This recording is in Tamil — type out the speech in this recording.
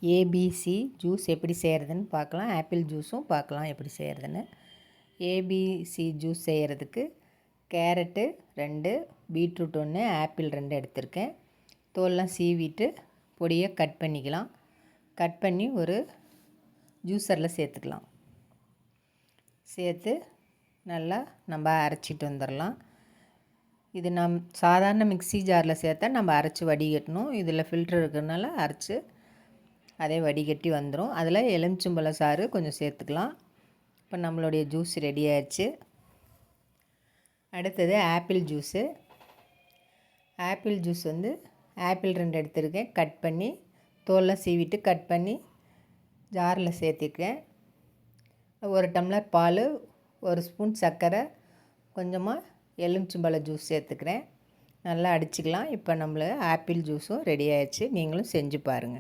ஏபிசி ஜூஸ் எப்படி செய்கிறதுன்னு பார்க்கலாம். ஆப்பிள் ஜூஸும் பார்க்கலாம் எப்படி செய்கிறதுன்னு. ஏபிசி ஜூஸ் செய்கிறதுக்கு கேரட்டு 2, பீட்ரூட் 1, ஆப்பிள் 2 எடுத்திருக்கேன். தோல்லாம் சீவிட்டு பொடியாக கட் பண்ணிக்கலாம். கட் பண்ணி ஒரு ஜூஸரில் சேர்த்துக்கலாம். சேர்த்து நல்லா நம்ம அரைச்சிட்டு வந்துடலாம். இது சாதாரண மிக்ஸி ஜாரில் சேர்த்தா நம்ம அரைச்சி வடிகட்டணும். இதில் ஃபில்ட்ரு இருக்கிறதுனால அரைச்சி அதே வடிகட்டி வந்துடும். அதில் எலுமிச்சம்பழ சாறு கொஞ்சம் சேர்த்துக்கலாம். இப்போ நம்மளுடைய ஜூஸ் ரெடி ஆயிடுச்சு. அடுத்தது apple juice. Apple juice apple 2 எடுத்துருக்கேன். கட் பண்ணி தோல்லாம் சீவிட்டு கட் பண்ணி ஜாரில் சேர்த்திருக்கேன். 1 டம்ளர் பால், 1 ஸ்பூன் சர்க்கரை, கொஞ்சமாக எலுமிச்சம்பழ ஜூஸ் சேர்த்துக்கிறேன். நல்லா அடிச்சுக்கலாம். இப்போ நம்மள ஆப்பிள் ஜூஸும் ரெடி ஆயிடுச்சு. நீங்களும் செஞ்சு பாருங்கள்.